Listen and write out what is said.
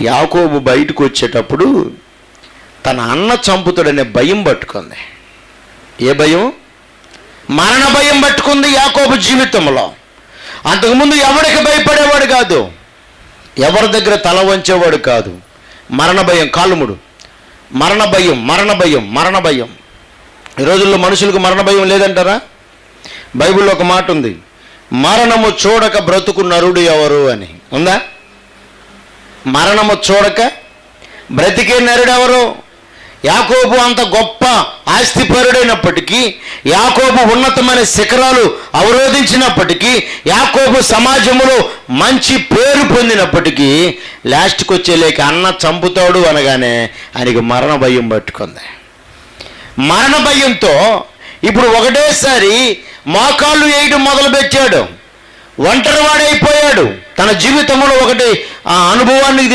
యాకోబు బయటకు వచ్చేటప్పుడు తన అన్న చంపుతాడనే భయం పట్టుకుంది. ఏ భయం? మరణ భయం పట్టుకుంది యాకోబు జీవితంలో. అంతకుముందు ఎవరికి భయపడేవాడు కాదు, ఎవరి దగ్గర తల వంచేవాడు కాదు. మరణ భయం, కాలుముడు, మరణ భయం, మరణ భయం, మరణ భయం. ఈ రోజుల్లో మనుషులకు మరణ భయం లేదంటారా? బైబిల్లో ఒక మాట ఉంది, మరణము చూడక బ్రతుకు నరుడు ఎవరు అని ఉందా? మరణము చూడక బ్రతికే నరుడు ఎవరు? యాకోబు అంత గొప్ప ఆస్తిపరుడైనప్పటికీ, యాకోబు ఉన్నతమైన శిఖరాలు అవరోధించినప్పటికీ, యాకోబు సమాజంలో మంచి పేరు పొందినప్పటికీ, లాస్ట్కి వచ్చేలేక అన్న చంపుతాడు అనగానే ఆయనకి మరణ భయం పట్టుకుంది. మరణ భయంతో ఇప్పుడు ఒకటేసారి మోకాళ్ళు వేయడం మొదలుపెట్టాడు. ఒంటరివాడైపోయాడు. తన జీవితంలో ఒకటి అనుభవాన్ని